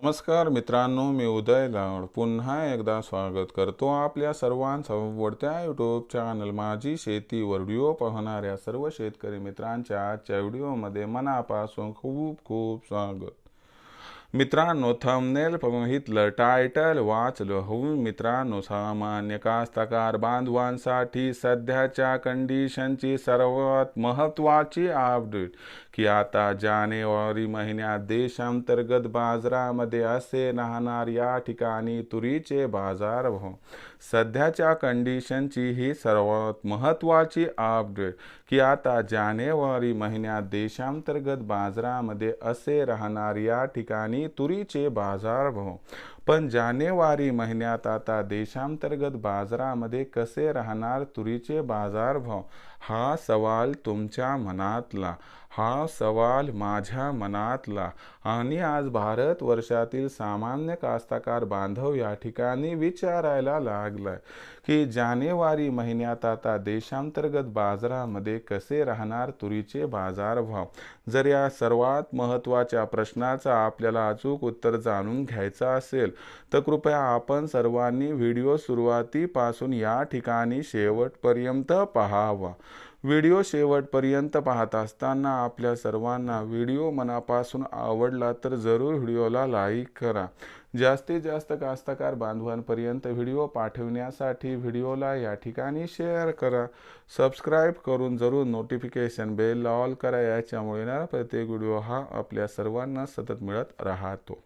नमस्कार मित्रांनो, मी उदय लाड पुन्हा एकदा स्वागत करतो आपल्या सर्वांचं आवडत्या यूट्यूब चॅनल माझी शेतीवर व्हिडिओ पाहणाऱ्या सर्व शेतकरी मित्रांच्या आजच्या व्हिडिओमध्ये मनापासून खूप खूप स्वागत. मित्रांनो, थंबनेल बघितलं, टायटल वाचलं हो मित्रांनो, सामान्य कास्तकार बांधवांसाठी सध्याच्या कंडिशनची सर्वात महत्त्वाची अपडेट की आता जानेवारी महिन्यात देशांतर्गत बाजारामध्ये असे राहणार. या ठिकाणी तुरीचे बाजारभाव सध्याच्या कंडिशनची ही सर्वात महत्त्वाची अपडेट की आता जानेवारी महिन्यात देशांतर्गत बाजारामध्ये असे राहणार. या ठिकाणी तुरीचे बाजारभाव पण जानेवारी महिन्यात आता देशांतर्गत बाजारामध्ये कसे राहणार तुरीचे बाजारभाव, हा सवाल तुमच्या मनातला, हा सवाल माझ्या मनातला आणि आज भारत वर्षातील सामान्य कास्तकार बांधव या ठिकाणी विचारायला लागलाय की जानेवारी महिन्यात आता देशांतर्गत बाजारामध्ये कसे राहणार तुरीचे बाजारभाव. जर या सर्वात महत्त्वाच्या प्रश्नाचा आपल्याला अचूक उत्तर जाणून घ्यायचं असेल तर कृपया आपण सर्वांनी व्हिडिओ सुरुवातीपासून या ठिकाणी शेवटपर्यंत पाहावा. व्हिडिओ शेवटपर्यंत पाहत असताना आपल्या सर्वांना व्हिडिओ मनापासून आवडला तर जरूर व्हिडिओला लाईक करा. जास्तीत जास्त कास्तकार बांधवांपर्यंत व्हिडिओ पाठवण्यासाठी व्हिडिओला या ठिकाणी शेअर करा. सबस्क्राईब करून जरूर नोटिफिकेशन बेल ऑल करा. याच्यामुळे ना प्रत्येक व्हिडिओ हा आपल्या सर्वांना सतत मिळत राहतो.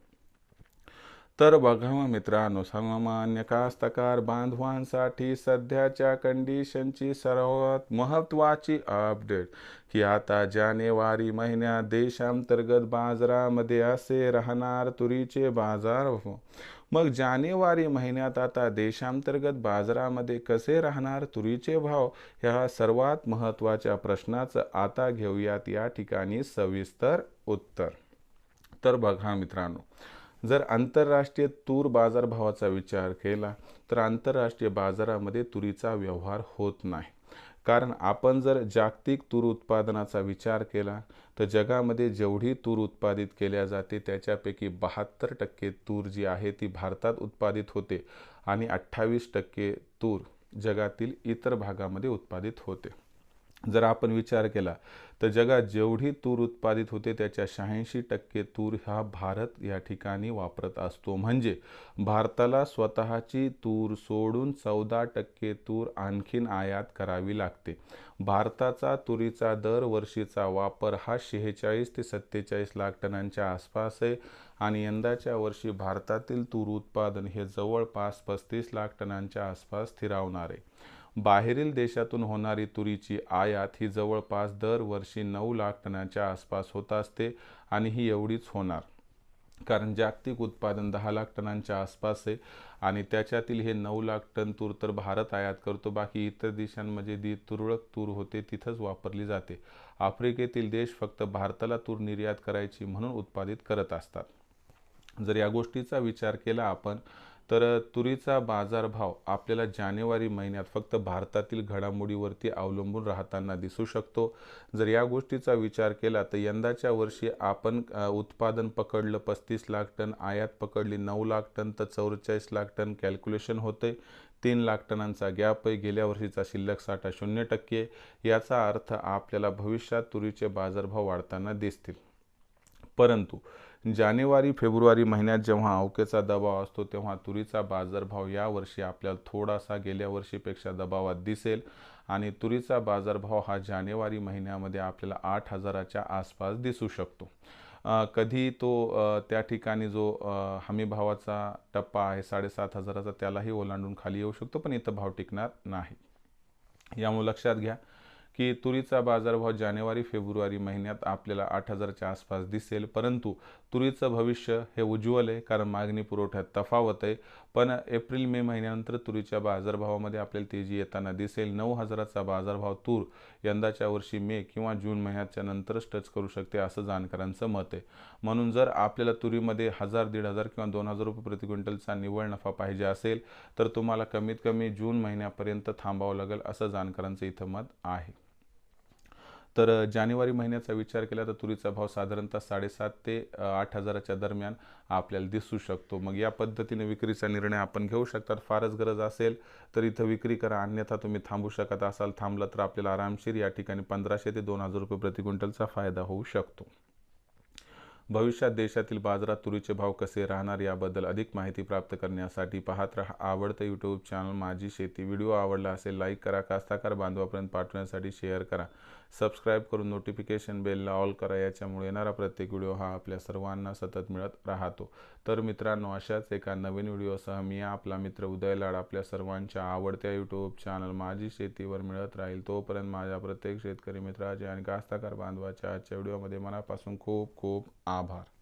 तर बघा मित्रांनो, सामान्य कास्तकार बांधवांसाठी सध्याच्या कंडिशनची सर्वात महत्त्वाची अपडेट की आता जानेवारी महिन्यात देशांतर्गत बाजारामध्ये असे राहणार तुरीचे बाजारभाव. मग जानेवारी महिन्यात आता देशांतर्गत बाजारामध्ये कसे राहणार तुरीचे भाव, ह्या सर्वात महत्त्वाच्या प्रश्नाचं आता घेऊयात या ठिकाणी सविस्तर उत्तर. तर बघा मित्रांनो, जर आंतरराष्ट्रीय तूर बाजारभावाचा विचार केला तर आंतरराष्ट्रीय बाजारामध्ये तुरीचा व्यवहार होत नाही. कारण आपण जर जागतिक तूर उत्पादनाचा विचार केला तर जगामध्ये जेवढी तूर उत्पादित केल्या जाते त्याच्यापैकी 72% तूर जी आहे ती भारतात उत्पादित होते आणि 28% तूर जगातील इतर भागामध्ये उत्पादित होते. जर आपण विचार केला तर जगात जेवढी तूर उत्पादित होते त्याच्या 86% तूर हा भारत या ठिकाणी वापरत असतो. म्हणजे भारताला स्वतःची तूर सोडून 14% तूर आणखीन आयात करावी लागते. भारताचा तुरीचा दरवर्षीचा वापर हा 46 ते 47 लाख टनांच्या आसपास आहे आणि यंदाच्या वर्षी भारतातील तूर उत्पादन हे जवळपास 35 लाख टनांच्या आसपास स्थिरावणार आहे. बाहेरील देशातून होणारी तुरीची आयात ही जवळपास दरवर्षी 9 लाख टनांच्या आसपास होत असते आणि ही एवढीच होणार कारण जागतिक उत्पादन 10 लाख टनांच्या आसपास आहे आणि त्याच्यातील हे 9 लाख टन तूर तर भारत आयात करतो. बाकी इतर देशांमध्ये जी तुरळक तूर होते तिथंच वापरली जाते. आफ्रिकेतील देश फक्त भारताला तूर निर्यात करायची म्हणून उत्पादित करत असतात. जर या गोष्टीचा विचार केला आपण तर तुरीचा बाजारभाव आपल्याला जानेवारी महिन्यात फक्त भारतातील घडामोडीवरती अवलंबून राहताना दिसू शकतो. जर या गोष्टीचा विचार केला तर यंदाच्या वर्षी आपण उत्पादन पकडलं 35 लाख टन, आयात पकडली 9 लाख टन तर 44 लाख टन कॅल्क्युलेशन होते. 3 लाख टनांचा गॅप आहे. गेल्या वर्षीचा शिल्लक साठा 0%. याचा अर्थ आपल्याला भविष्यात तुरीचे बाजारभाव वाढताना दिसतील. परंतु जानेवारी फेब्रुवारी महिन्यात जेव्हा अवकेचा दबाव असतो तेव्हा तुरीचा बाजारभाव यावर्षी आपल्याला थोडासा गेल्या वर्षीपेक्षा दबावात दिसेल आणि तुरीचा बाजारभाव हा जानेवारी महिन्यामध्ये आपल्याला 8,000च्या आसपास दिसू शकतो. कधी तो त्या ठिकाणी जो हमीभावाचा टप्पा आहे 7,500चा त्यालाही ओलांडून खाली येऊ शकतो, पण इथं भाव टिकणार नाही. यामुळे लक्षात घ्या की तुरीचा बाजारभाव जानेवारी फेब्रुवारी महिन्यात आपल्याला 8,000च्या आसपास दिसेल. परंतु तुरीचं भविष्य हे उज्ज्वल आहे कारण मागणी पुरवठ्यात तफावत आहे. पण एप्रिल मे महिन्यानंतर तुरीच्या बाजारभावामध्ये आपल्याला तेजी येताना दिसेल. 9,000चा बाजारभाव तूर यंदाच्या वर्षी मे किंवा जून महिन्याच्या नंतरच टच करू शकते असं जाणकारांचं मत आहे. म्हणून जर आपल्याला तुरीमध्ये 1,000, 1,500 किंवा 2,000 रुपये प्रति क्विंटलचा निव्वळ नफा पाहिजे असेल तर तुम्हाला कमीत कमी जून महिन्यापर्यंत थांबावं लागेल असं जाणकारांचं इथं मत आहे. तर जानेवारी महिन्याचा विचार केला तर तुरीचा भाव साधारणतः 7.5 ते 8 हजाराच्या दरम्यान आपल्याला दिसू शकतो. मग या पद्धतीने विक्रीचा निर्णय आपण घेऊ शकतात. फारच गरज असेल तर इथं विक्री करा, अन्यथा तुम्ही थांबू शकत असाल. थांबलं तर आपल्याला आरामशीर या ठिकाणी 1500 ते 2000 रुपये प्रति क्विंटलचा फायदा होऊ शकतो. भविष्यात देशातील बाजारात तुरीचे भाव कसे राहणार याबद्दल अधिक माहिती प्राप्त करण्यासाठी पाहत रहा आवडतं यूट्यूब चॅनल माझी शेती. व्हिडिओ आवडला असेल लाईक करा, कास्ताकार बांधवापर्यंत पाठवण्यासाठी शेअर करा, सबस्क्राईब करून नोटिफिकेशन बेलला ऑल करा. याच्यामुळे येणारा प्रत्येक व्हिडिओ हा आपल्या सर्वांना सतत मिळत राहतो. तर मित्रांनो, अशाच एका नवीन व्हिडिओसह मी आपला मित्र उदय लाड आपल्या सर्वांच्या आवडत्या यूट्यूब चॅनल माझी शेतीवर मिळत राहील. तोपर्यंत माझ्या प्रत्येक शेतकरी मित्राचे आणि कास्ताकार बांधवाच्या आजच्या व्हिडिओमध्ये मनापासून खूप खूप आभार.